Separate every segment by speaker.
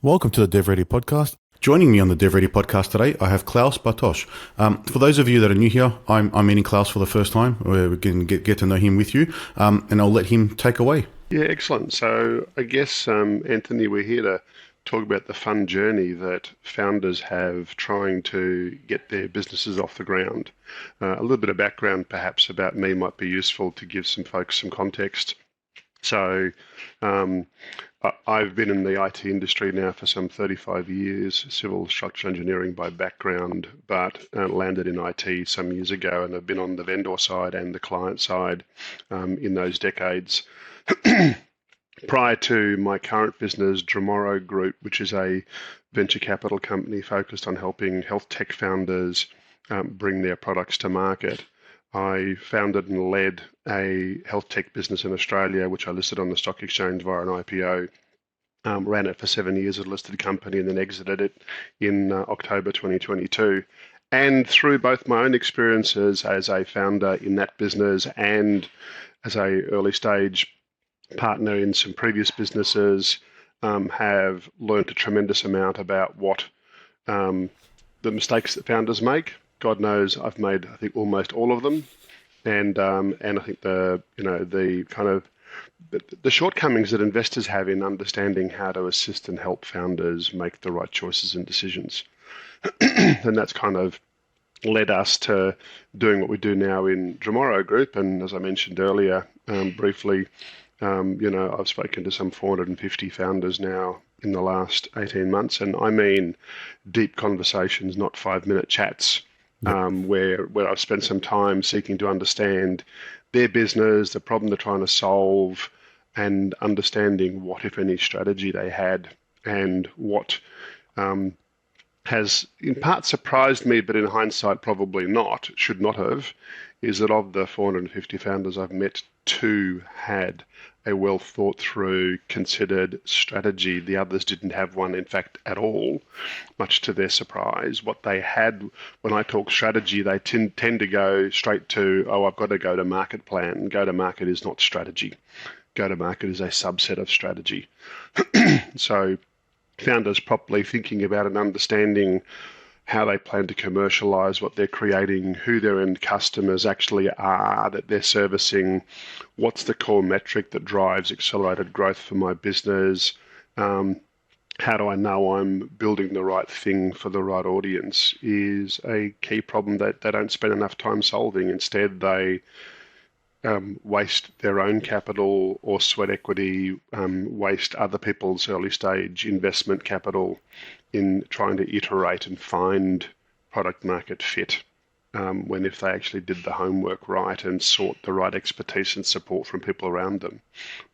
Speaker 1: Welcome to the DevReady Podcast. Joining me on the DevReady Podcast today, I have Klaus Bartosch. For those of you that are new here, I'm meeting Klaus for the first time. We can get to know him with you, and I'll let him take away.
Speaker 2: Yeah, excellent. So I guess, Anthony, we're here to talk about the fun journey that founders have trying to get their businesses off the ground. A little bit of background perhaps about me might be useful to give some folks some context. So I've been in the IT industry now for some 35 years, civil structural engineering by background, but landed in IT some years ago, and I've been on the vendor side and the client side in those decades. Prior to my current business, Dreamoro Group, which is a venture capital company focused on helping health tech founders bring their products to market, I founded and led a health tech business in Australia, which I listed on the stock exchange via an IPO. Ran it for 7 years as a listed company and then exited it in October 2022. And through both my own experiences as a founder in that business and as a early stage partner in some previous businesses, have learned a tremendous amount about what the mistakes that founders make. God knows I've made, I think, almost all of them, and I think the shortcomings that investors have in understanding how to assist and help founders make the right choices and decisions, and that's kind of led us to doing what we do now in Dreamoro Group. And as I mentioned earlier, briefly, I've spoken to some 450 founders now in the last 18 months, and I mean deep conversations, not 5-minute chats. Where I've spent some time seeking to understand their business, the problem they're trying to solve, and understanding what, if any, strategy they had, and what has in part surprised me, but in hindsight probably not, should not have, is that of the 450 founders I've met, 2 had a well thought through, considered strategy. The others didn't have one, in fact, at all, much to their surprise. What they had, when I talk strategy, they tend to go straight to, I've got a go-to-market plan. Go-to-market is not strategy. Go-to-market is a subset of strategy. So founders properly thinking about and understanding how they plan to commercialize what they're creating, who their end customers actually are that they're servicing, what's the core metric that drives accelerated growth for my business, how do I know I'm building the right thing for the right audience, is a key problem that they don't spend enough time solving. Instead, they waste their own capital or sweat equity, waste other people's early stage investment capital in trying to iterate and find product market fit, when if they actually did the homework right and sought the right expertise and support from people around them,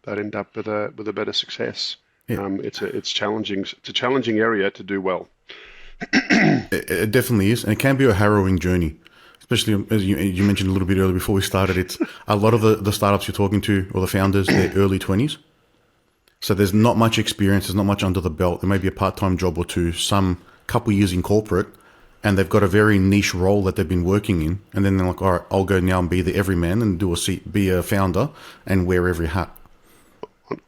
Speaker 2: they'd end up with a better success. Yeah. It's challenging. It's a challenging area to do well.
Speaker 1: It definitely is, and it can be a harrowing journey. Especially as you mentioned a little bit earlier before we started, it's a lot of the startups you're talking to, or the founders, they're early 20s. So there's not much experience, there's not much under the belt. There may be a part-time job or two, some couple years in corporate, and they've got a very niche role that they've been working in. And then they're like, all right, I'll go now and be the everyman and be a founder and wear every hat.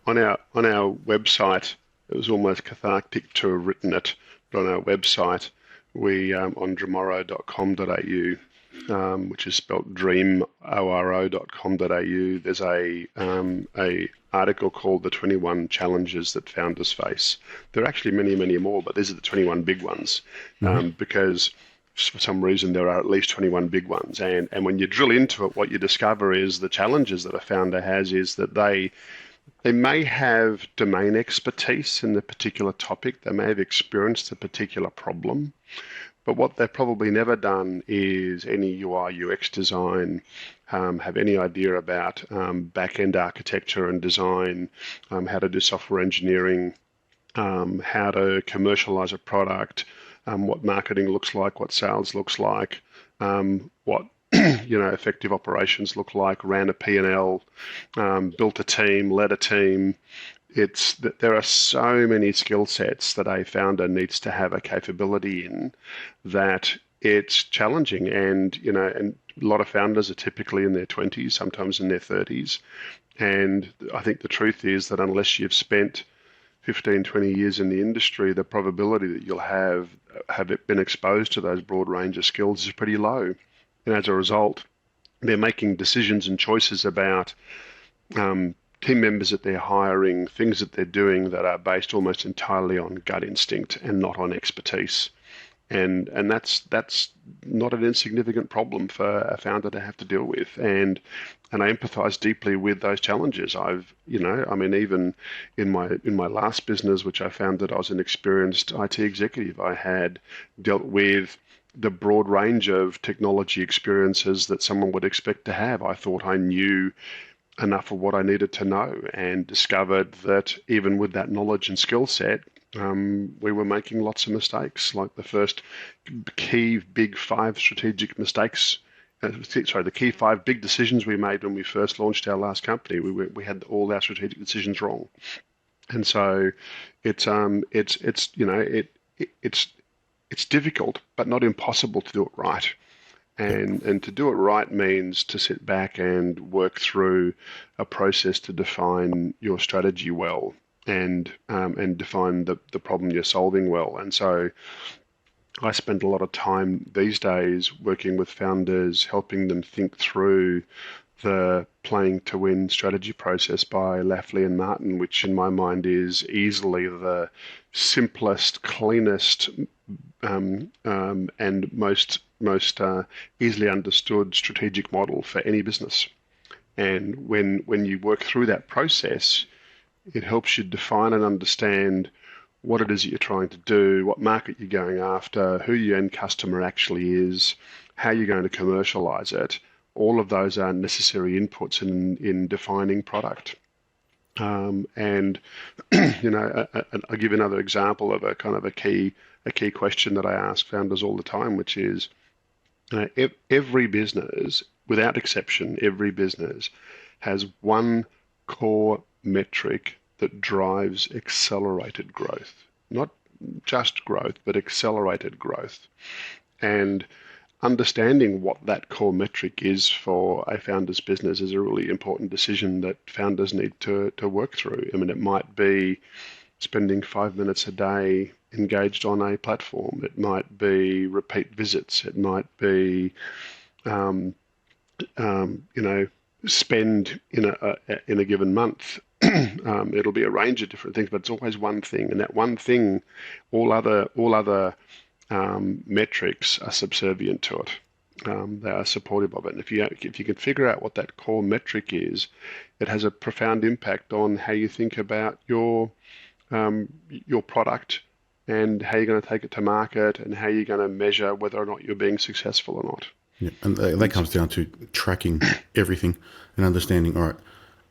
Speaker 2: On our website, it was almost cathartic to have written it, but on our website, we on dreamoro.com.au, which is spelled dreamoro.com.au. There's a article called The 21 Challenges That Founders Face. There are actually many, many more, but these are the 21 big ones, because for some reason there are at least 21 big ones. And when you drill into it, what you discover is the challenges that a founder has is that they may have domain expertise in the particular topic. They may have experienced a particular problem, but what they've probably never done is any UI, UX design, have any idea about back-end architecture and design, how to do software engineering, how to commercialize a product, what marketing looks like, what sales looks like, what effective operations look like, ran a P&L, built a team, led a team. It's that there are so many skill sets that a founder needs to have a capability in that it's challenging. And a lot of founders are typically in their 20s, sometimes in their 30s. And I think the truth is that unless you've spent 15, 20 years in the industry, the probability that you'll have it been exposed to those broad range of skills is pretty low. And as a result, they're making decisions and choices about team members that they're hiring, things that they're doing that are based almost entirely on gut instinct and not on expertise. And that's not an insignificant problem for a founder to have to deal with. And I empathize deeply with those challenges. Even in my last business, which I founded, I was an experienced IT executive. I had dealt with the broad range of technology experiences that someone would expect to have. I thought I knew enough of what I needed to know, and discovered that even with that knowledge and skill set, we were making lots of mistakes. Like the first key big five strategic mistakes, the key five big decisions we made when we first launched our last company, we had all our strategic decisions wrong. And so it's difficult, but not impossible to do it right. And to do it right means to sit back and work through a process to define your strategy well, and define the problem you're solving well. And so I spend a lot of time these days working with founders, helping them think through the playing to win strategy process by Lafley and Martin, which in my mind is easily the simplest, cleanest, and most easily understood strategic model for any business. And when you work through that process, it helps you define and understand what it is that you're trying to do, what market you're going after, who your end customer actually is, how you're going to commercialize it. All of those are necessary inputs in defining product. And I'll give another example of a kind of a key question that I ask founders all the time, which is every business, without exception, every business has one core metric that drives accelerated growth. Not just growth, but accelerated growth. And understanding what that core metric is for a founder's business is a really important decision that founders need to work through. I mean, it might be spending 5 minutes a day engaged on a platform. It might be repeat visits. It might be, spend in a given month. It'll be a range of different things, but it's always one thing. And that one thing, all other metrics are subservient to it. They are supportive of it. And if you can figure out what that core metric is, it has a profound impact on how you think about your product and how you're going to take it to market and how you're going to measure whether or not you're being successful or not.
Speaker 1: Yeah, and that comes down to tracking everything and understanding, all right,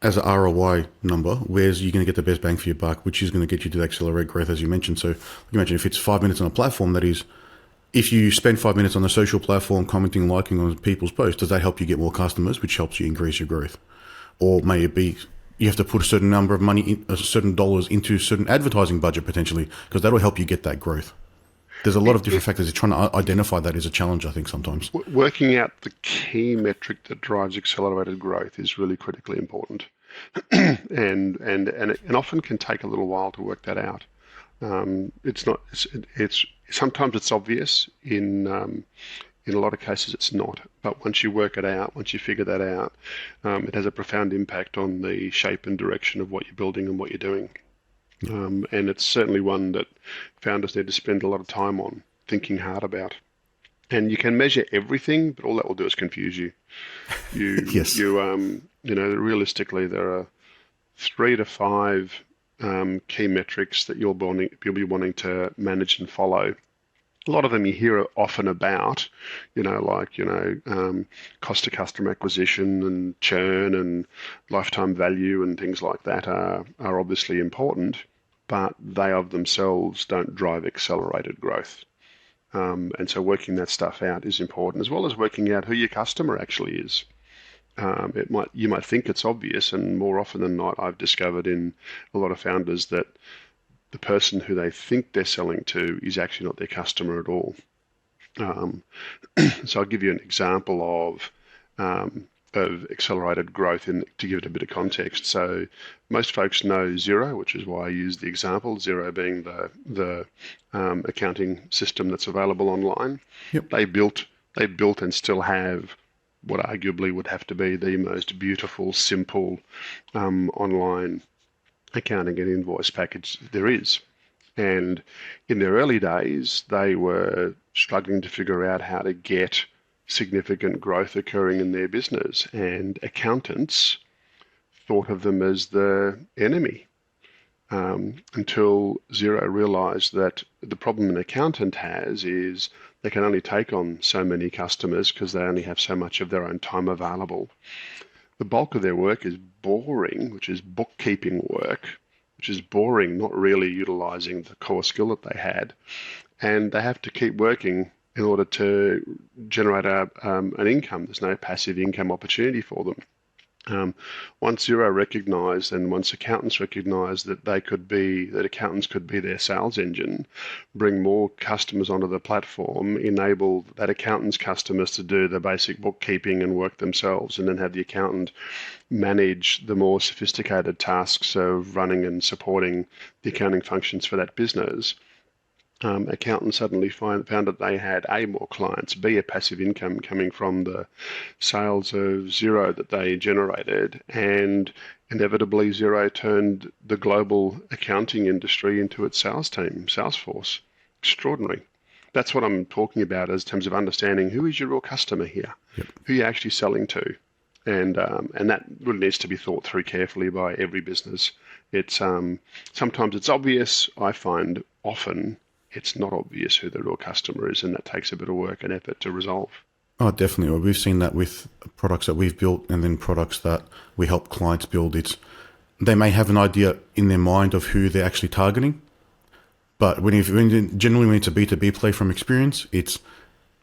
Speaker 1: as an ROI number, where's you going to get the best bang for your buck, which is going to get you to accelerate growth, as you mentioned. So you mentioned if it's 5 minutes on a platform, that is, if you spend 5 minutes on a social platform commenting, liking on people's posts, does that help you get more customers, which helps you increase your growth? Or may it be you have to put a certain number of money, certain dollars into a certain advertising budget potentially, because that'll help you get that growth. There's a lot of different factors. Trying to identify that is a challenge, I think, sometimes.
Speaker 2: Working out the key metric that drives accelerated growth is really critically important, and it often can take a little while to work that out. It's sometimes it's obvious. In a lot of cases, it's not. But once you work it out, once you figure that out, it has a profound impact on the shape and direction of what you're building and what you're doing. And it's certainly one that founders need to spend a lot of time on, thinking hard about. And you can measure everything, but all that will do is confuse you.
Speaker 1: Yes.
Speaker 2: Realistically, there are 3 to 5 key metrics that you'll be wanting to manage and follow. A lot of them you hear often about, cost to customer acquisition and churn and lifetime value and things like that are obviously important, but they of themselves don't drive accelerated growth. And so working that stuff out is important, as well as working out who your customer actually is. You might think it's obvious, and more often than not, I've discovered in a lot of founders that the person who they think they're selling to is actually not their customer at all. So I'll give you an example of of accelerated growth. To give it a bit of context, so most folks know Xero, which is why I use the example, Xero being the accounting system that's available online.
Speaker 1: Yep.
Speaker 2: They built and still have what arguably would have to be the most beautiful, simple online accounting and invoice package there is. And in their early days, they were struggling to figure out how to get significant growth occurring in their business. And accountants thought of them as the enemy until Xero realized that the problem an accountant has is they can only take on so many customers because they only have so much of their own time available. The bulk of their work is boring, which is bookkeeping work, which is boring, not really utilizing the core skill that they had. And they have to keep working in order to generate an income. There's no passive income opportunity for them. Once Xero recognized, and once accountants recognized that accountants could be their sales engine, bring more customers onto the platform, enable that accountant's customers to do the basic bookkeeping and work themselves, and then have the accountant manage the more sophisticated tasks of running and supporting the accounting functions for that business. Accountants suddenly found that they had A, more clients, B, a passive income coming from the sales of Xero that they generated, and inevitably Xero turned the global accounting industry into its sales team, Salesforce. Extraordinary. That's what I'm talking about in terms of understanding who is your real customer here, who you're actually selling to. And that really needs to be thought through carefully by every business. It's sometimes it's obvious. I find often it's not obvious who the real customer is, and that takes a bit of work and effort to resolve.
Speaker 1: Oh, definitely. Well, we've seen that with products that we've built and then products that we help clients build. They may have an idea in their mind of who they're actually targeting, but generally when it's a B2B play from experience, it's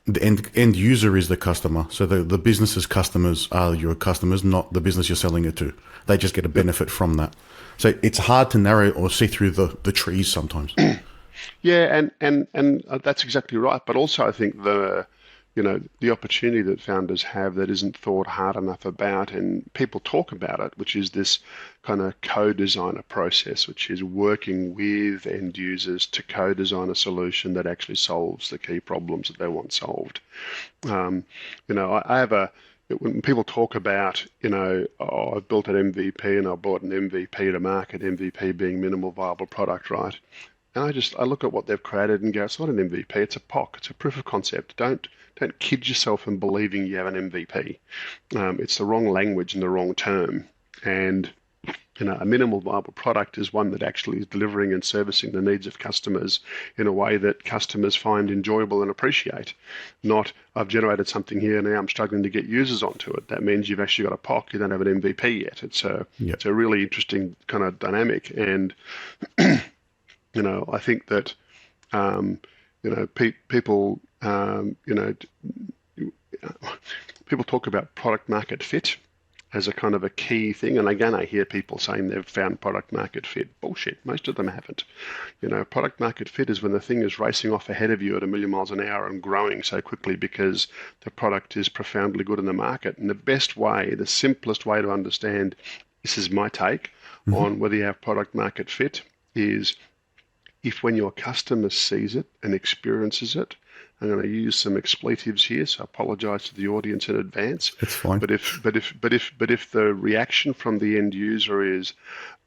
Speaker 1: the end user is the customer. So the business's customers are your customers, not the business you're selling it to. They just get a benefit from that. So it's hard to narrow or see through the trees sometimes.
Speaker 2: Yeah, and that's exactly right. But also, I think the opportunity that founders have that isn't thought hard enough about, and people talk about it, which is this kind of co-designer process, which is working with end users to co-design a solution that actually solves the key problems that they want solved. I have when people talk about, I've built an MVP and I brought an MVP to market, MVP being minimal viable product, right? And I look at what they've created and go, it's not an MVP, it's a POC, it's a proof of concept. Don't kid yourself in believing you have an MVP. It's the wrong language and the wrong term. And a minimal viable product is one that actually is delivering and servicing the needs of customers in a way that customers find enjoyable and appreciate. Not, I've generated something here, now I'm struggling to get users onto it. That means you've actually got a POC, you don't have an MVP yet. It's a really interesting kind of dynamic. And I think that, people, people talk about product market fit as a kind of a key thing. And again, I hear people saying they've found product market fit. Bullshit. Most of them haven't. Product market fit is when the thing is racing off ahead of you at 1,000,000 miles an hour and growing so quickly because the product is profoundly good in the market. And the simplest way to understand, this is my take on whether you have product market fit, is if when your customer sees it and experiences it, I'm going to use some expletives here, so I apologize to the audience in advance.
Speaker 1: It's fine.
Speaker 2: But if the reaction from the end user is,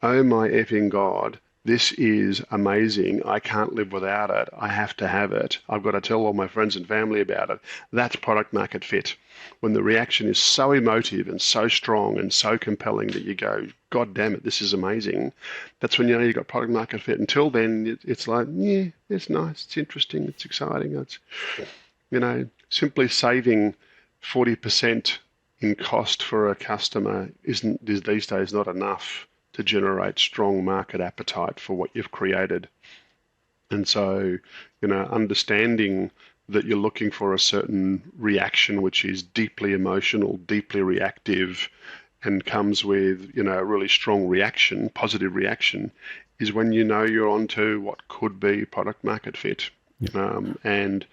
Speaker 2: oh my effing God, this is amazing, I can't live without it, I have to have it, I've got to tell all my friends and family about it, that's product market fit. When the reaction is so emotive and so strong and so compelling that you go, God damn it, this is amazing, that's when you know you've got product market fit. Until then, it's like, yeah, it's nice, it's interesting, it's exciting. It's, simply saving 40% in cost for a customer is these days not enough to generate strong market appetite for what you've created. And so, understanding that you're looking for a certain reaction which is deeply emotional, deeply reactive, and comes with, a really strong reaction, positive reaction, is when you're onto what could be product market fit. And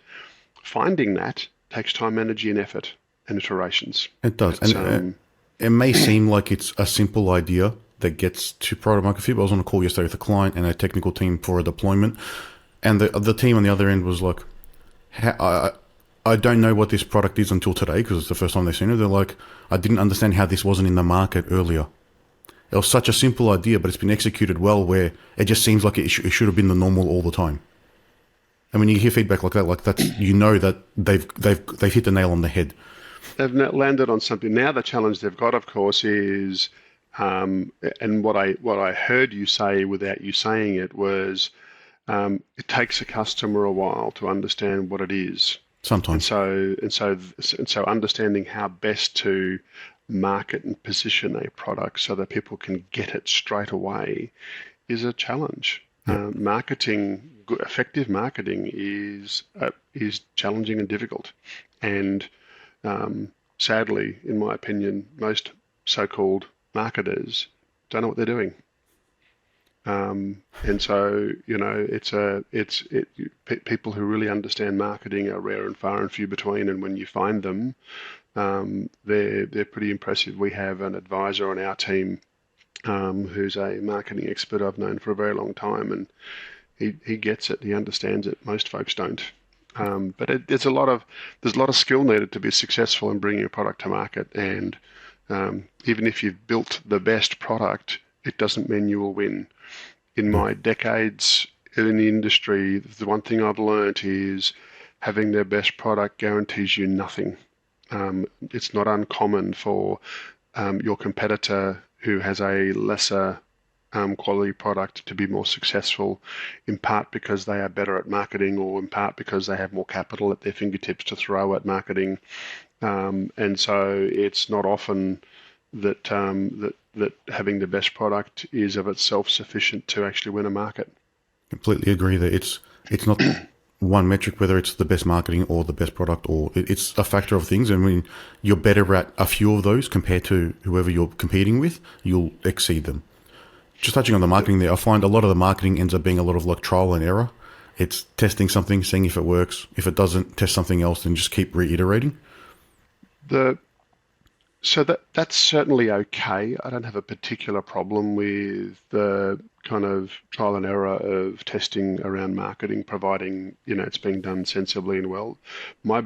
Speaker 2: finding that takes time, energy, and effort. and iterations.
Speaker 1: It does. And it may seem like it's a simple idea that gets to product market fit, but I was on a call yesterday with a client and a technical team for a deployment, and the team on the other end was like, I don't know what this product is until today because it's the first time they've seen it. They're like, I didn't understand how this wasn't in the market earlier. It was such a simple idea, but it's been executed well where it just seems like it should have been the normal all the time. And when you hear feedback like that, that's, you know that they've hit the nail on the head.
Speaker 2: They've landed on something. Now the challenge they've got, of course, is, and what I heard you say without you saying it was, it takes a customer a while to understand what it is.
Speaker 1: Sometimes.
Speaker 2: And so understanding how best to market and position a product so that people can get it straight away is a challenge. Yeah. Effective marketing is challenging and difficult, and sadly, in my opinion, most so-called marketers don't know what they're doing. And so, people who really understand marketing are rare and far and few between. And when you find them, they're pretty impressive. We have an advisor on our team who's a marketing expert I've known for a very long time, and he gets it. He understands it. Most folks don't. But there's a lot of skill needed to be successful in bringing a product to market. And even if you've built the best product, it doesn't mean you will win. In my decades in the industry, the one thing I've learned is having their best product guarantees you nothing. It's not uncommon for your competitor who has a lesser quality product to be more successful, in part because they are better at marketing, or in part because they have more capital at their fingertips to throw at marketing. And so it's not often that that having the best product is of itself sufficient to actually win a market.
Speaker 1: Completely agree that it's not one metric, whether it's the best marketing or the best product, or it's a factor of things. And when you're better at a few of those compared to whoever you're competing with, you'll exceed them. Just touching on the marketing there, I find a lot of the marketing ends up being a lot of like trial and error. It's testing something, seeing if it works. If it doesn't, test something else and just keep reiterating.
Speaker 2: So that's certainly okay. I don't have a particular problem with the kind of trial and error of testing around marketing, providing it's being done sensibly and well. I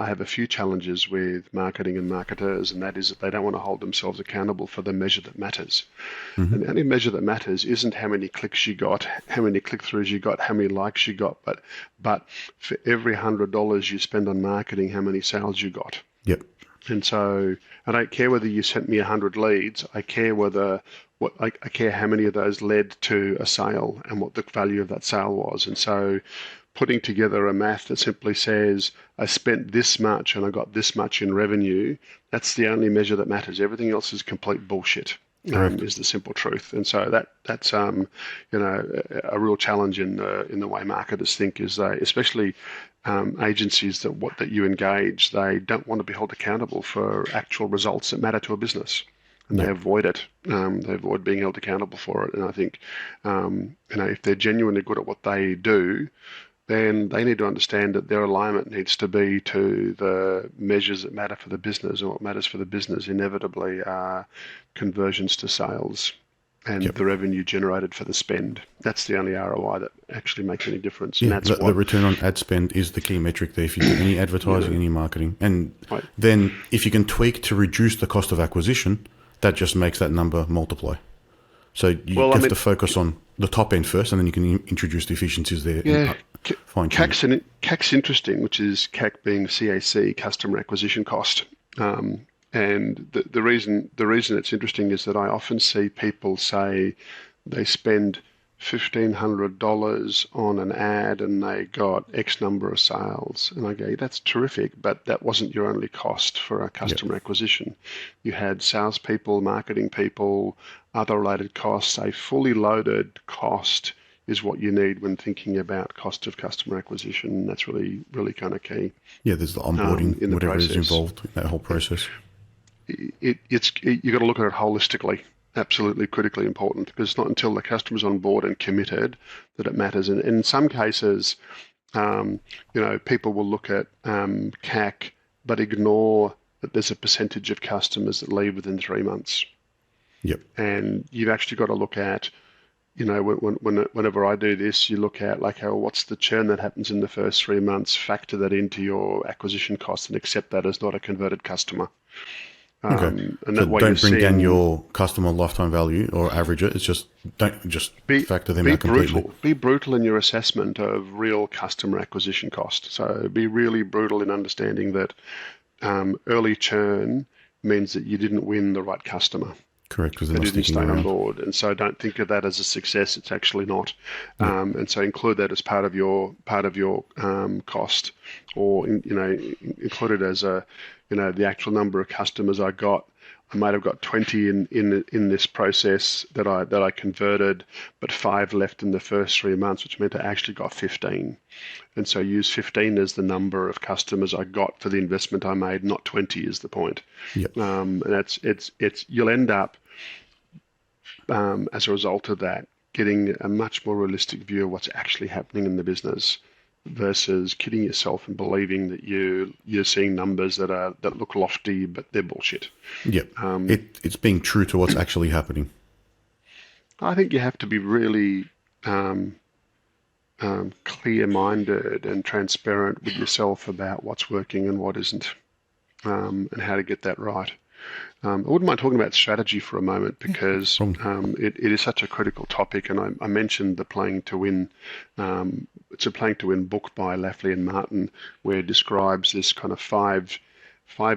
Speaker 2: have a few challenges with marketing and marketers, and that is that they don't want to hold themselves accountable for the measure that matters. Mm-hmm. And the only measure that matters isn't how many clicks you got, how many click-throughs you got, how many likes you got, but for every $100 you spend on marketing, how many sales you got.
Speaker 1: Yep.
Speaker 2: And so I don't care whether you sent me 100 leads. I care I care how many of those led to a sale and what the value of that sale was. And so putting together a math that simply says I spent this much and I got this much in revenue, that's the only measure that matters. Everything else is complete bullshit. Is the simple truth. And so that's a real challenge in the way marketers think, is they, especially agencies that you engage, they don't want to be held accountable for actual results that matter to a business, and they avoid it. They avoid being held accountable for it. And I think if they're genuinely good at what they do, then they need to understand that their alignment needs to be to the measures that matter for the business, and what matters for the business inevitably are conversions to sales and the revenue generated for the spend. That's the only ROI that actually makes any difference.
Speaker 1: Yeah,
Speaker 2: and that's
Speaker 1: the return on ad spend is the key metric there. If you do any advertising, any marketing, and then if you can tweak to reduce the cost of acquisition, that just makes that number multiply. So you have to focus on the top end first, and then you can introduce the efficiencies there.
Speaker 2: Yeah. CAC's interesting, which is CAC being CAC, customer acquisition cost. And the reason it's interesting is that I often see people say they spend $1,500 on an ad and they got X number of sales. And I go, that's terrific, but that wasn't your only cost for a customer acquisition. You had salespeople, marketing people, other related costs. A fully loaded cost is what you need when thinking about cost of customer acquisition. And that's really, really kind of key.
Speaker 1: Yeah, there's the onboarding,
Speaker 2: in the
Speaker 1: whatever
Speaker 2: process.
Speaker 1: is involved in that whole process.
Speaker 2: You've got to look at it holistically. Absolutely critically important, because it's not until the customer's on board and committed that it matters. And in some cases, people will look at CAC but ignore that there's a percentage of customers that leave within 3 months.
Speaker 1: Yep.
Speaker 2: And you've actually got to look at, whenever I do this, you look at like, what's the churn that happens in the first 3 months, factor that into your acquisition cost and accept that as not a converted customer.
Speaker 1: Okay.
Speaker 2: And
Speaker 1: So
Speaker 2: that way
Speaker 1: don't bring down
Speaker 2: seeing,
Speaker 1: your customer lifetime value or average it. It's just don't just factor them out completely.
Speaker 2: brutal. Be brutal in your assessment of real customer acquisition cost. So be really brutal in understanding that early churn means that you didn't win the right customer.
Speaker 1: Correct, because they're
Speaker 2: They
Speaker 1: not
Speaker 2: didn't
Speaker 1: sticking
Speaker 2: stay
Speaker 1: around.
Speaker 2: on board, and so don't think of that as a success. It's actually not,
Speaker 1: Yeah.
Speaker 2: and so include that as part of your cost, or include it as the actual number of customers I got. I might have got 20 in this process that I converted, but 5 left in the first 3 months, which meant I actually got 15. And so use 15 as the number of customers I got for the investment I made, not 20 is the point.
Speaker 1: Yep.
Speaker 2: And you'll end up, as a result of that, getting a much more realistic view of what's actually happening in the business versus kidding yourself and believing that you're seeing numbers that look lofty, but they're bullshit.
Speaker 1: Yep. It's being true to what's actually happening.
Speaker 2: I think you have to be really clear-minded and transparent with yourself about what's working and what isn't, and how to get that right. I wouldn't mind talking about strategy for a moment because it is such a critical topic, and I mentioned the Playing to Win. It's a Playing to Win book by Lafley and Martin, where it describes this kind of five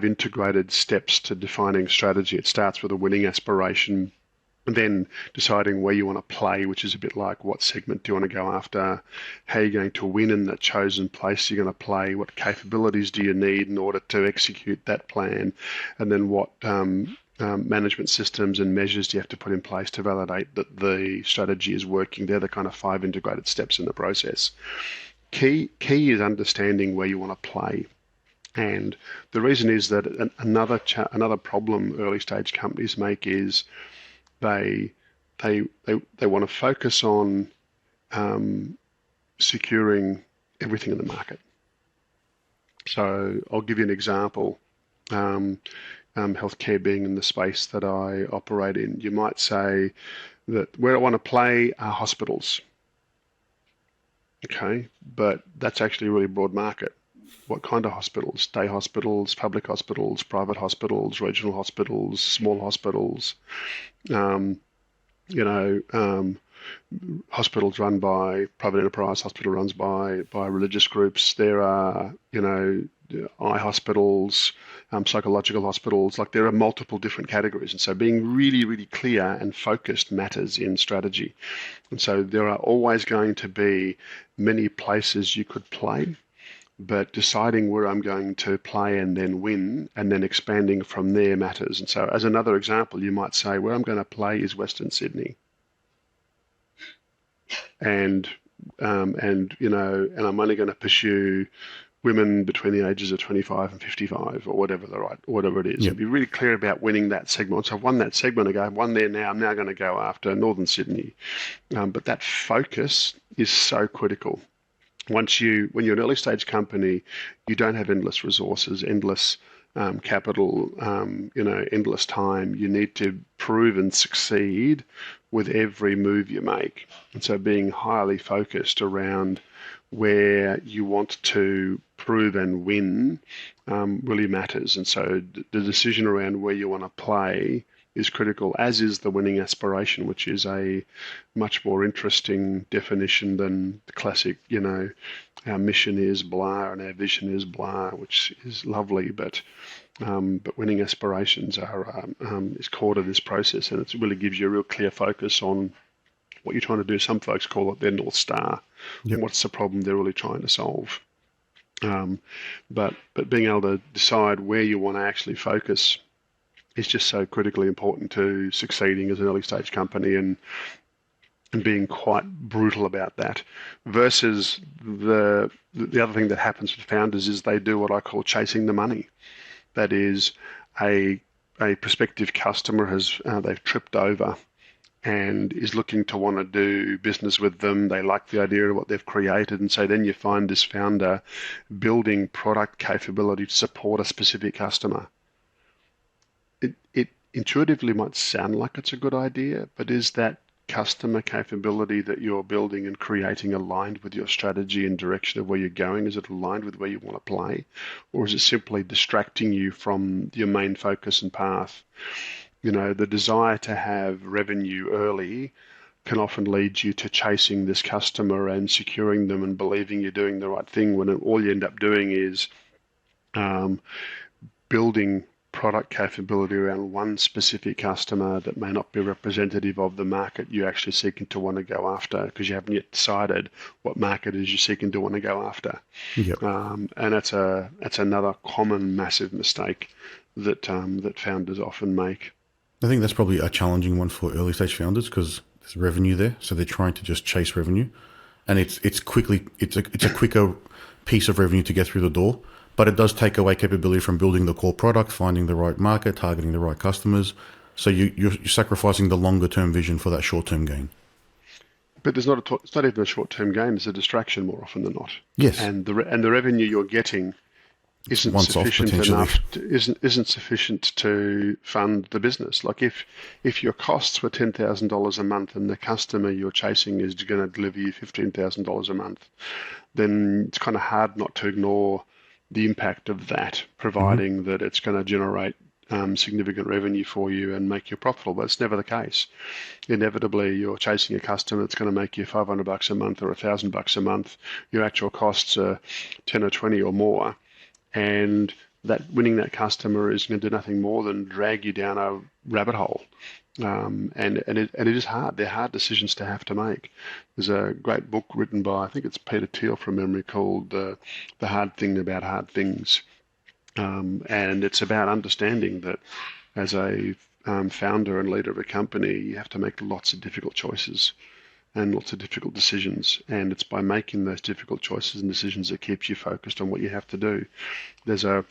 Speaker 2: integrated steps to defining strategy. It starts with a winning aspiration, and then deciding where you want to play, which is a bit like what segment do you want to go after, how you're going to win in that chosen place you're going to play, what capabilities do you need in order to execute that plan, and then what management systems and measures do you have to put in place to validate that the strategy is working. They're the kind of 5 integrated steps in the process. Key is understanding where you want to play. And the reason is that another problem early stage companies make is they want to focus on securing everything in the market. So I'll give you an example. Healthcare being in the space that I operate in, you might say that where I want to play are hospitals. Okay, but that's actually a really broad market. What kind of hospitals? Day hospitals, public hospitals, private hospitals, regional hospitals, small hospitals, hospitals run by private enterprise, hospital runs by religious groups. There are, eye hospitals, psychological hospitals. Like there are multiple different categories. And so being really, really clear and focused matters in strategy. And so there are always going to be many places you could play, but deciding where I'm going to play and then win and then expanding from there matters. And so as another example, you might say where I'm going to play is Western Sydney. And I'm only going to pursue women between the ages of 25 and 55 or whatever it is.
Speaker 1: Yep.
Speaker 2: And be really clear about winning that segment. So I've won that segment, I've won there now, I'm now going to go after Northern Sydney. But that focus is so critical. When you're an early stage company, you don't have endless resources, endless capital, endless time. You need to prove and succeed with every move you make. And so being highly focused around where you want to prove and win really matters. And so the decision around where you want to play is critical, as is the winning aspiration, which is a much more interesting definition than the classic, our mission is blah and our vision is blah, which is lovely, but winning aspirations is core to this process, and it really gives you a real clear focus on what you're trying to do. Some folks call it their North Star.
Speaker 1: Yep.
Speaker 2: What's the problem they're really trying to solve? But being able to decide where you want to actually focus is just so critically important to succeeding as an early stage company and being quite brutal about that. Versus the other thing that happens with founders is they do what I call chasing the money. That is, a prospective customer they've tripped over and is looking to want to do business with them. They like the idea of what they've created. And so then you find this founder building product capability to support a specific customer. It intuitively might sound like it's a good idea, but is that customer capability that you're building and creating aligned with your strategy and direction of where you're going? Is it aligned with where you want to play? Or is it simply distracting you from your main focus and path? The desire to have revenue early can often lead you to chasing this customer and securing them and believing you're doing the right thing, when all you end up doing is building product capability around one specific customer that may not be representative of the market you're actually seeking to want to go after, because you haven't yet decided what market it is you're seeking to want to go after.
Speaker 1: Yep.
Speaker 2: And that's another common massive mistake that founders often make.
Speaker 1: I think that's probably a challenging one for early stage founders, because there's revenue there, so they're trying to just chase revenue, and it's a quicker piece of revenue to get through the door, but it does take away capability from building the core product, finding the right market, targeting the right customers. So you're sacrificing the longer term vision for that short term gain.
Speaker 2: But it's not even a short term gain; it's a distraction more often than not.
Speaker 1: Yes,
Speaker 2: and the revenue you're getting isn't sufficient to fund the business. Like if your costs were $10,000 a month and the customer you're chasing is going to deliver you $15,000 a month, then it's kind of hard not to ignore the impact of that, providing that it's going to generate significant revenue for you and make you profitable. But it's never the case. Inevitably, you're chasing a customer that's going to make you $500 a month or $1,000 a month. Your actual costs are 10 or 20 or more. And that winning that customer is going to do nothing more than drag you down a rabbit hole. And it is hard. They're hard decisions to have to make. There's a great book written by, I think it's Peter Thiel from memory, called The Hard Thing About Hard Things. And it's about understanding that as a founder and leader of a company, you have to make lots of difficult choices and lots of difficult decisions, and it's by making those difficult choices and decisions that keeps you focused on what you have to do. There's a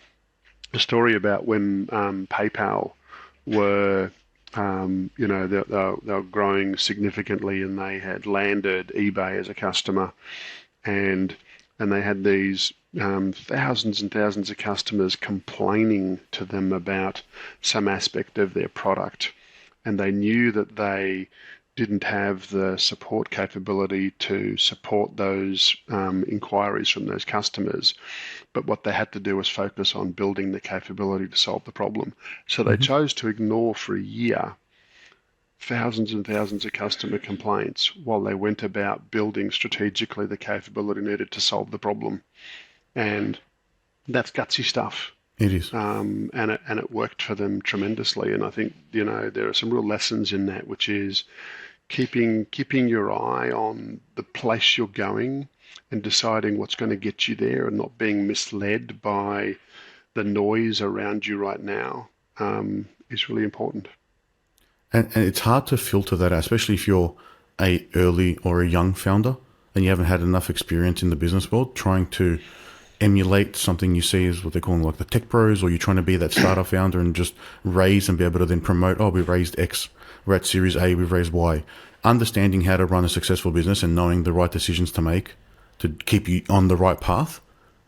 Speaker 2: story about when PayPal were, they were growing significantly, and they had landed eBay as a customer, and they had these thousands and thousands of customers complaining to them about some aspect of their product, and they knew that they didn't have the support capability to support those inquiries from those customers. But what they had to do was focus on building the capability to solve the problem. So they chose to ignore for a year thousands and thousands of customer complaints while they went about building strategically the capability needed to solve the problem. And that's gutsy stuff.
Speaker 1: It is.
Speaker 2: And it worked for them tremendously. And I think, there are some real lessons in that, which is keeping your eye on the place you're going and deciding what's going to get you there, and not being misled by the noise around you right now is really important.
Speaker 1: And it's hard to filter that, especially if you're a early or a young founder and you haven't had enough experience in the business world, trying to emulate something you see as what they're calling like the tech pros, or you're trying to be that startup founder and just raise and be able to then promote, we raised X, we're at Series A, we've raised Y. Understanding how to run a successful business and knowing the right decisions to make to keep you on the right path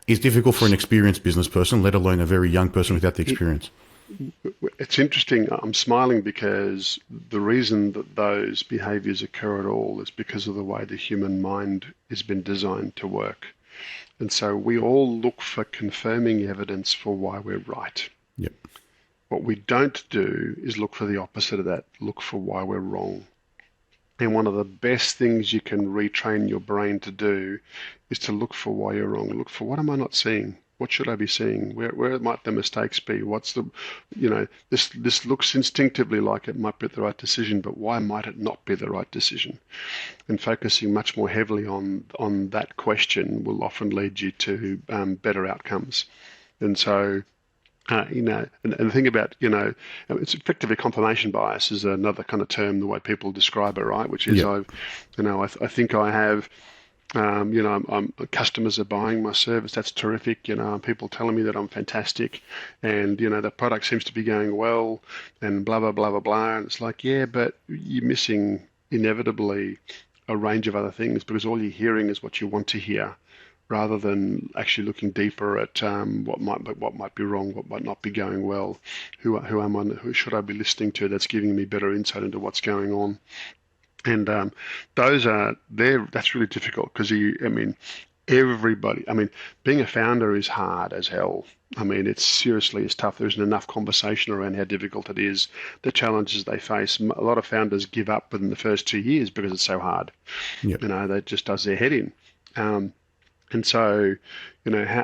Speaker 1: is difficult for an experienced business person, let alone a very young person without the experience.
Speaker 2: It's interesting. I'm smiling because the reason that those behaviors occur at all is because of the way the human mind has been designed to work. And so we all look for confirming evidence for why we're right.
Speaker 1: Yep.
Speaker 2: What we don't do is look for the opposite of that, look for why we're wrong. And one of the best things you can retrain your brain to do is to look for why you're wrong. Look for, what am I not seeing? What should I be seeing? Where might the mistakes be? What's the, this looks instinctively like it might be the right decision, but why might it not be the right decision? And focusing much more heavily on that question will often lead you to better outcomes. And so, and the thing about, it's effectively confirmation bias is another kind of term, the way people describe it, right? Which is,
Speaker 1: yeah.
Speaker 2: I think I have Customers are buying my service. That's terrific. People telling me that I'm fantastic, and the product seems to be going well, and blah blah blah blah blah. And it's like, yeah, but you're missing inevitably a range of other things because all you're hearing is what you want to hear, rather than actually looking deeper at what might be wrong, what might not be going well, who should I be listening to that's giving me better insight into what's going on. And that's really difficult because everybody, being a founder is hard as hell. It's tough. There isn't enough conversation around how difficult it is, the challenges they face. A lot of founders give up within the first 2 years because it's so hard.
Speaker 1: Yep.
Speaker 2: That just does their head in. And so,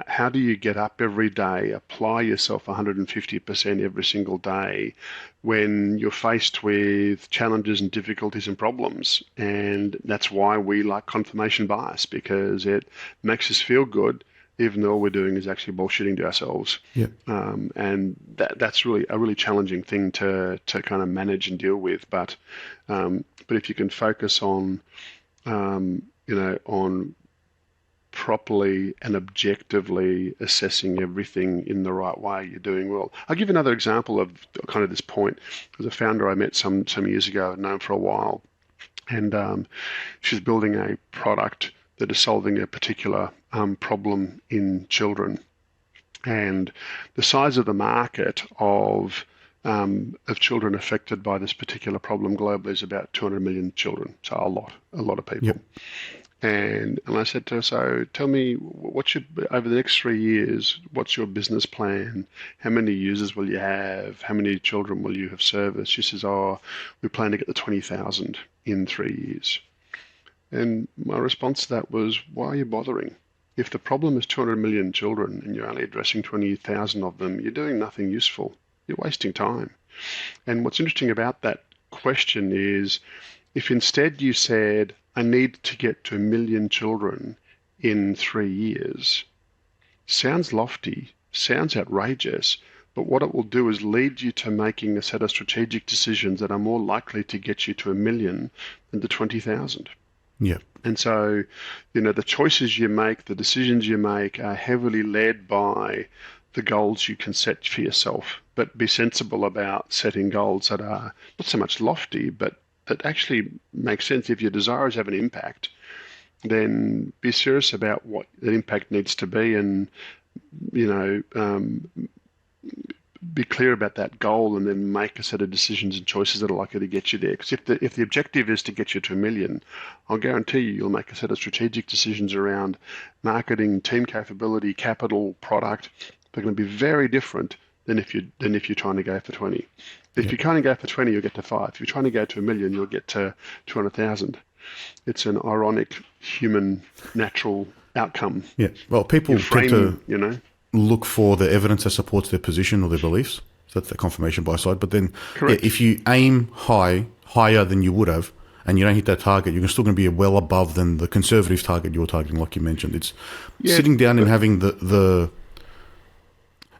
Speaker 2: how do you get up every day, apply yourself 150% every single day when you're faced with challenges and difficulties and problems? And that's why we like confirmation bias, because it makes us feel good, even though all we're doing is actually bullshitting to ourselves.
Speaker 1: Yeah.
Speaker 2: And that's really a really challenging thing to kind of manage and deal with. But if you can focus on properly and objectively assessing everything in the right way, you're doing well. I'll give another example of kind of this point. There's a founder I met some years ago, I've known for a while, and she's building a product that is solving a particular problem in children. And the size of the market of children affected by this particular problem globally is about 200 million children, so a lot of people.
Speaker 1: Yep.
Speaker 2: And I said to her, so tell me, over the next 3 years, what's your business plan? How many users will you have? How many children will you have serviced? She says, we plan to get to 20,000 in 3 years. And my response to that was, why are you bothering? If the problem is 200 million children and you're only addressing 20,000 of them, you're doing nothing useful. You're wasting time. And what's interesting about that question is, if instead you said, I need to get to 1 million children in 3 years, sounds lofty, sounds outrageous, but what it will do is lead you to making a set of strategic decisions that are more likely to get you to 1 million than to 20,000.
Speaker 1: Yeah.
Speaker 2: And so, the choices you make, the decisions you make are heavily led by the goals you can set for yourself, but be sensible about setting goals that are not so much lofty, but that actually makes sense. If your desires have an impact, then be serious about what that impact needs to be, and be clear about that goal, and then make a set of decisions and choices that are likely to get you there. Because if the objective is to get you to 1 million, I'll guarantee you'll make a set of strategic decisions around marketing, team capability, capital, product. They're going to be very different than if you're trying to go for 20. If you're trying to go for 20, you'll get to 5. If you're trying to go to 1 million, you'll get to 200,000. It's an ironic, human, natural outcome.
Speaker 1: Yeah. Well, people tend to look for the evidence that supports their position or their beliefs. So that's the confirmation bias side. But then, if you aim higher than you would have, and you don't hit that target, you're still going to be well above than the conservative target you're targeting, like you mentioned. It's sitting down and having the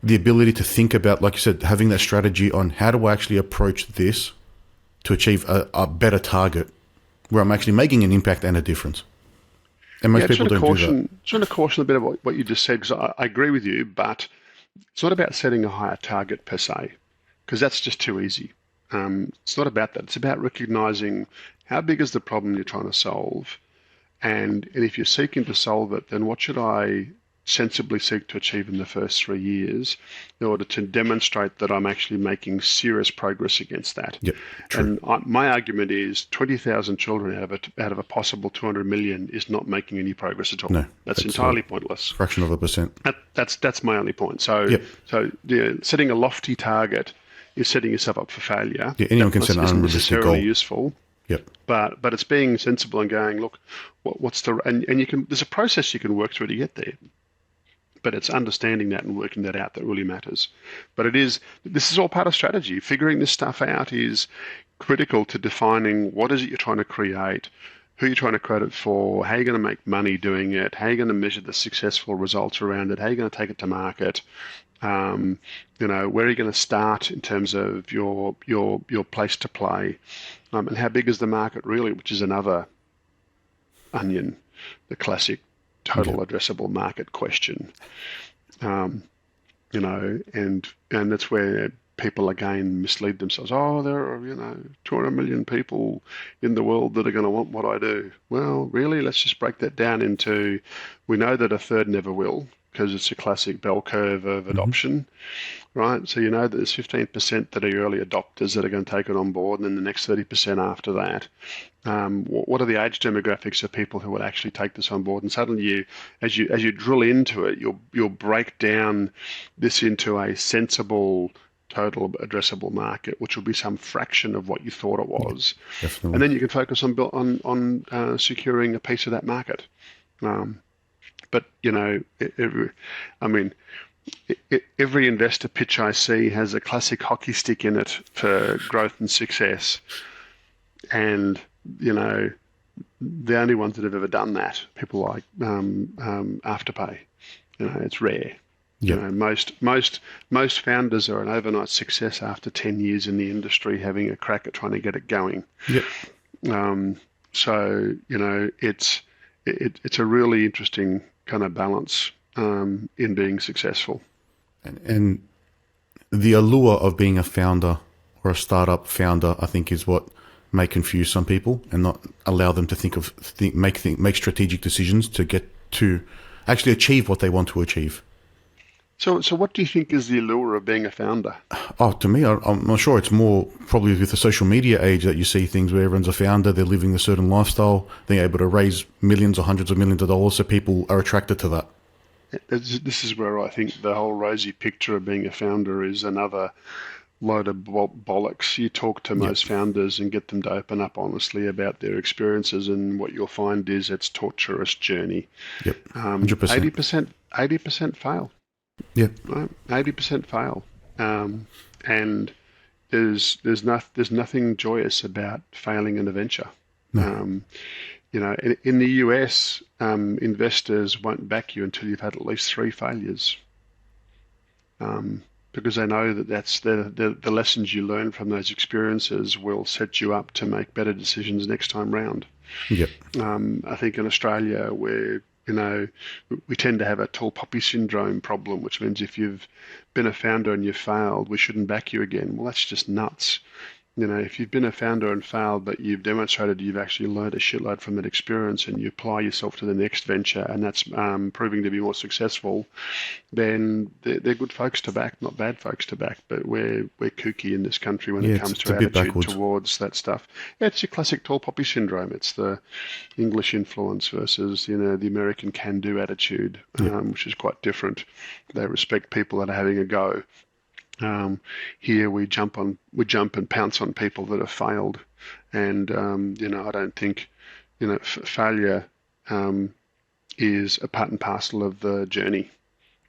Speaker 1: ability to think about, like you said, having that strategy on how do I actually approach this to achieve a better target where I'm actually making an impact and a difference. And most people don't do that.
Speaker 2: Just want to caution a bit about what you just said, because I agree with you, but it's not about setting a higher target per se, because that's just too easy. It's not about that. It's about recognizing how big is the problem you're trying to solve, and if you're seeking to solve it, then what should I sensibly seek to achieve in the first 3 years in order to demonstrate that I'm actually making serious progress against that.
Speaker 1: Yep, true.
Speaker 2: And my argument is 20,000 children out of a possible 200 million is not making any progress at all.
Speaker 1: No,
Speaker 2: that's entirely pointless.
Speaker 1: Fraction of a percent.
Speaker 2: That's my only point. So, setting a lofty target is setting yourself up for failure.
Speaker 1: Yeah, anyone can set an unrealistic goal.
Speaker 2: Useful.
Speaker 1: Yep.
Speaker 2: But it's being sensible and going, look, what's the and you can, there's a process you can work through to get there. But it's understanding that and working that out that really matters. But this is all part of strategy. Figuring this stuff out is critical to defining what is it you're trying to create, who you're trying to create it for, how you're going to make money doing it, how you're going to measure the successful results around it, how you're going to take it to market, where are you going to start in terms of your place to play, and how big is the market really, which is another onion. the classic total addressable market question. And that's where people again mislead themselves. Oh, there are 200 million people in the world that are going to want what I do. Well, really, let's just break that down into, we know that a third never will, because it's a classic bell curve of adoption, right? So that there's 15% that are early adopters that are going to take it on board, and then the next 30% after that. What are the age demographics of people who will actually take this on board? And suddenly, as you drill into it, you'll break down this into a sensible total addressable market, which will be some fraction of what you thought it was.
Speaker 1: Yeah, definitely.
Speaker 2: And then you can focus on securing a piece of that market. But every investor pitch I see has a classic hockey stick in it for growth and success, and the only ones that have ever done that, people like Afterpay, it's rare.
Speaker 1: Yeah.
Speaker 2: Most founders are an overnight success after 10 years in the industry, having a crack at trying to get it going.
Speaker 1: Yep.
Speaker 2: So it's a really interesting kind of balance in being successful.
Speaker 1: And the allure of being a founder or a startup founder, I think, is what may confuse some people and not allow them to make strategic decisions to get to actually achieve what they want to achieve.
Speaker 2: So what do you think is the allure of being a founder?
Speaker 1: Oh, to me, I'm not sure. It's more probably with the social media age that you see things where everyone's a founder, they're living a certain lifestyle, they're able to raise millions or hundreds of millions of dollars, so people are attracted to that.
Speaker 2: This is where I think the whole rosy picture of being a founder is another load of bollocks. You talk to most founders and get them to open up honestly about their experiences, and what you'll find is it's torturous journey.
Speaker 1: Yep, 100%.
Speaker 2: 80% fail.
Speaker 1: Yeah,
Speaker 2: right? 80% fail, and there's nothing joyous about failing in a venture.
Speaker 1: No.
Speaker 2: In the US, investors won't back you until you've had at least 3 failures, because they know that that's the lessons you learn from those experiences will set you up to make better decisions next time round.
Speaker 1: Yep.
Speaker 2: I think in Australia, where we tend to have a tall poppy syndrome problem, which means if you've been a founder and you've failed, we shouldn't back you again. Well, that's just nuts. If you've been a founder and failed, but you've demonstrated you've actually learned a shitload from that experience and you apply yourself to the next venture, and that's proving to be more successful, then they're good folks to back, not bad folks to back. But we're kooky in this country when it comes to attitude towards that stuff. It's your classic tall poppy syndrome. It's the English influence versus the American can-do attitude, which is quite different. They respect people that are having a go. Here we jump and pounce on people that have failed, and I don't think failure is a part and parcel of the journey.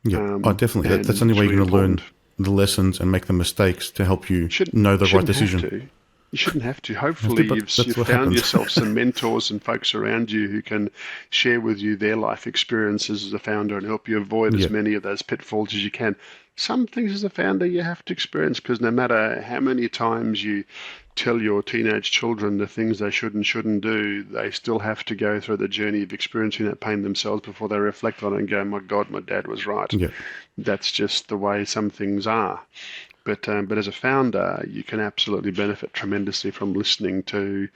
Speaker 1: Yeah, definitely. That's the only way you're going to learn the lessons and make the mistakes to help you know the right decision.
Speaker 2: You shouldn't have to. Hopefully, you've found yourself some mentors and folks around you who can share with you their life experiences as a founder and help you avoid as many of those pitfalls as you can. Some things as a founder you have to experience, because no matter how many times you tell your teenage children the things they should and shouldn't do, they still have to go through the journey of experiencing that pain themselves before they reflect on it and go, my God, my dad was right. Yeah. That's just the way some things are. But as a founder, you can absolutely benefit tremendously from listening to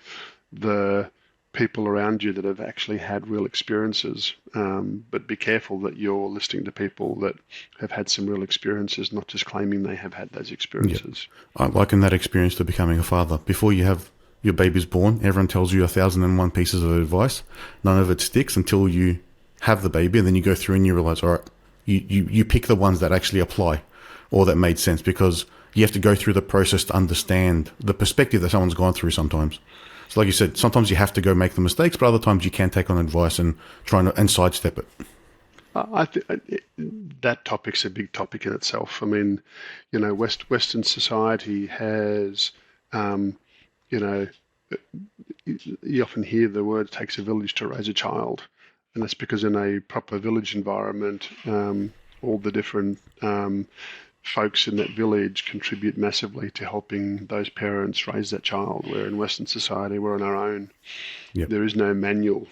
Speaker 2: the people around you that have actually had real experiences. But be careful that you're listening to people that have had some real experiences, not just claiming they have had those experiences.
Speaker 1: Yeah. I liken that experience to becoming a father. Before you have your baby's born, everyone tells you 1,001 pieces of advice. None of it sticks until you have the baby, and then you go through and you realize, all right, you pick the ones that actually apply or that made sense, because you have to go through the process to understand the perspective that someone's gone through sometimes. So like you said, sometimes you have to go make the mistakes, but other times you can take on advice and and sidestep it.
Speaker 2: That topic's a big topic in itself. I mean, Western society has, you often hear the word "it takes a village to raise a child," and that's because in a proper village environment, all the different folks in that village contribute massively to helping those parents raise that child, where in Western society we're on our own. Yep. There is no manual.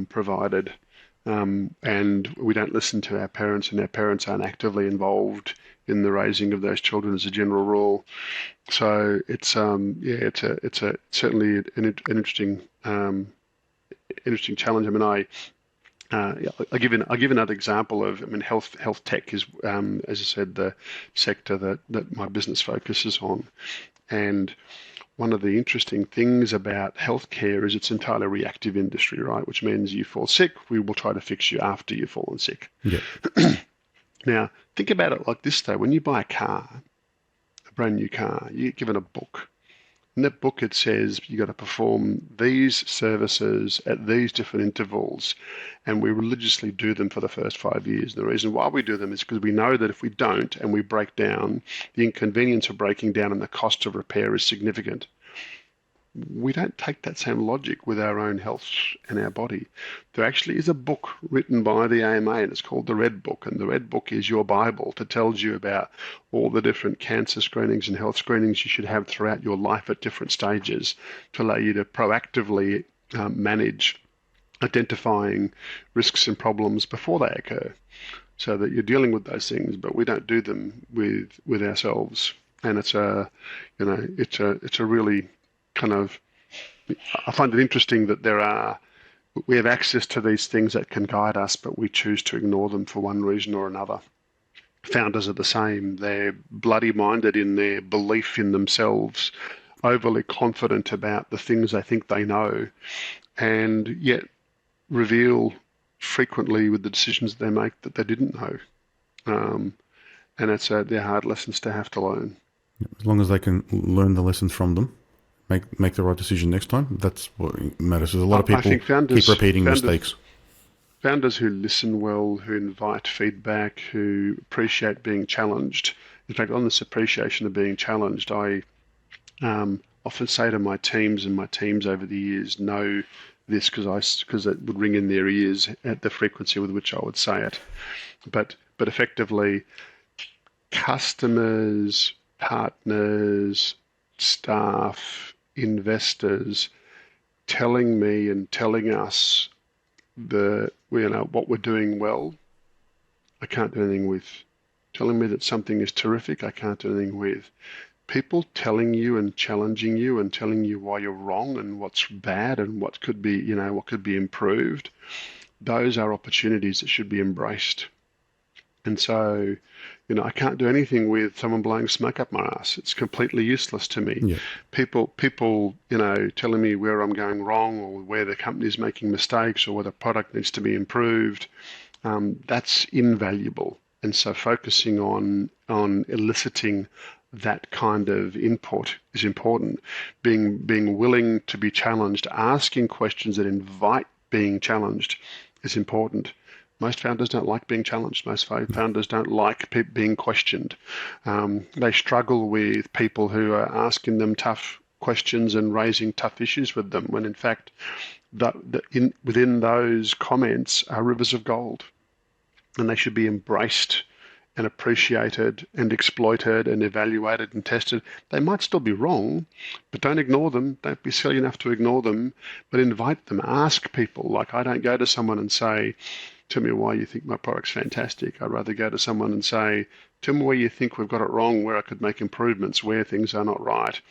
Speaker 2: provided. And we don't listen to our parents, and our parents aren't actively involved in the raising of those children as a general rule. So it's certainly an interesting challenge. I mean, I'll give another example of. I mean, health tech is, as I said, the sector that my business focuses on, and one of the interesting things about healthcare is it's entirely a reactive industry, right? Which means you fall sick, we will try to fix you after you've fallen sick.
Speaker 1: Yeah.
Speaker 2: Now, think about it like this, though. When you buy a car, a brand new car, you get given a book. In that book, it says you got to perform these services at these different intervals, and we religiously do them for the first 5 years. And the reason why we do them is because we know that if we don't and we break down, the inconvenience of breaking down and the cost of repair is significant. We don't take that same logic with our own health and our body. There actually is a book written by the AMA, and it's called the Red Book. And the Red Book is your Bible that tells you about all the different cancer screenings and health screenings you should have throughout your life at different stages to allow you to proactively manage identifying risks and problems before they occur, so that you're dealing with those things, but we don't do them with ourselves. And it's a really kind of, I find it interesting that we have access to these things that can guide us, but we choose to ignore them for one reason or another. Founders are the same. They're bloody minded in their belief in themselves, overly confident about the things they think they know, and yet reveal frequently with the decisions they make that they didn't know. And they're hard lessons to have to learn.
Speaker 1: As long as they can learn the lessons from them, make the right decision next time. That's what matters. There's a lot of people keep repeating mistakes.
Speaker 2: Founders who listen well, who invite feedback, who appreciate being challenged. In fact, on this appreciation of being challenged, I often say to my teams, and my teams over the years know this because it would ring in their ears at the frequency with which I would say it. But effectively, customers, partners, staff, investors telling me and telling us what we're doing well, I can't do anything with. Telling me that something is terrific, I can't do anything with. People telling you and challenging you and telling you why you're wrong and what's bad and what could be improved, those are opportunities that should be embraced. And so, I can't do anything with someone blowing smoke up my ass. It's completely useless to me.
Speaker 1: Yeah.
Speaker 2: People, telling me where I'm going wrong or where the company's making mistakes or where the product needs to be improved, that's invaluable. And so focusing on eliciting that kind of input is important. Being willing to be challenged, asking questions that invite being challenged is important. Most founders don't like being challenged. Most founders don't like being questioned. They struggle with people who are asking them tough questions and raising tough issues with them, when in fact, within those comments are rivers of gold, and they should be embraced and appreciated and exploited and evaluated and tested. They might still be wrong, but don't ignore them. Don't be silly enough to ignore them, but invite them. Ask people. Like, I don't go to someone and say, tell me why you think my product's fantastic. I'd rather go to someone and say, tell me where you think we've got it wrong, where I could make improvements, where things are not right.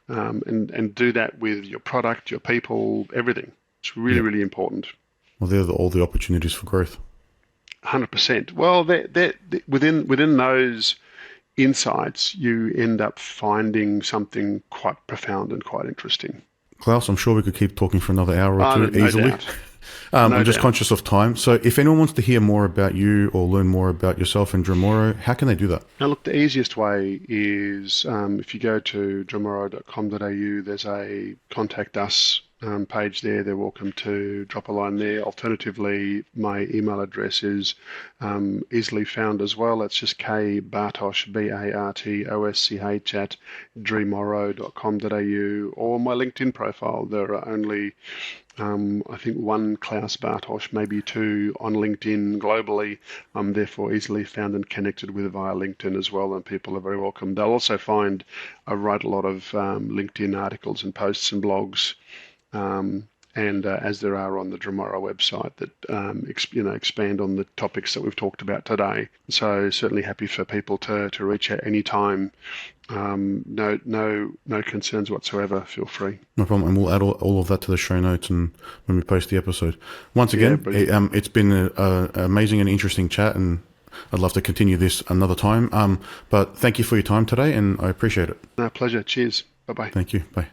Speaker 2: And do that with your product, your people, everything. It's really, really important.
Speaker 1: Well, they're all the opportunities for growth.
Speaker 2: 100%. Well, within those insights, you end up finding something quite profound and quite interesting.
Speaker 1: Klaus, I'm sure we could keep talking for another hour or two easily.
Speaker 2: No
Speaker 1: I'm just
Speaker 2: doubt.
Speaker 1: conscious of time. So if anyone wants to hear more about you or learn more about yourself and Dreamoro, how can they do that?
Speaker 2: Now, look, the easiest way is if you go to dreamoro.com.au, there's a contact us page there. They're welcome to drop a line there. Alternatively, my email address is easily found as well. It's just kbartosch, BARTOSCH at dreamoro.com.au, or my LinkedIn profile. There are only I think one Klaus Bartosch, maybe two on LinkedIn globally. I'm therefore easily found and connected with via LinkedIn as well, and people are very welcome. They'll also find I write a lot of LinkedIn articles and posts and blogs, and as there are on the Dreamoro website that expand on the topics that we've talked about today. So certainly happy for people to reach out anytime. No concerns whatsoever. Feel free.
Speaker 1: No problem, and we'll add all of that to the show notes and when we post the episode. Once again, it's been an amazing and interesting chat, and I'd love to continue this another time. But thank you for your time today, and I appreciate it.
Speaker 2: No, pleasure. Cheers. Bye-bye.
Speaker 1: Thank you. Bye.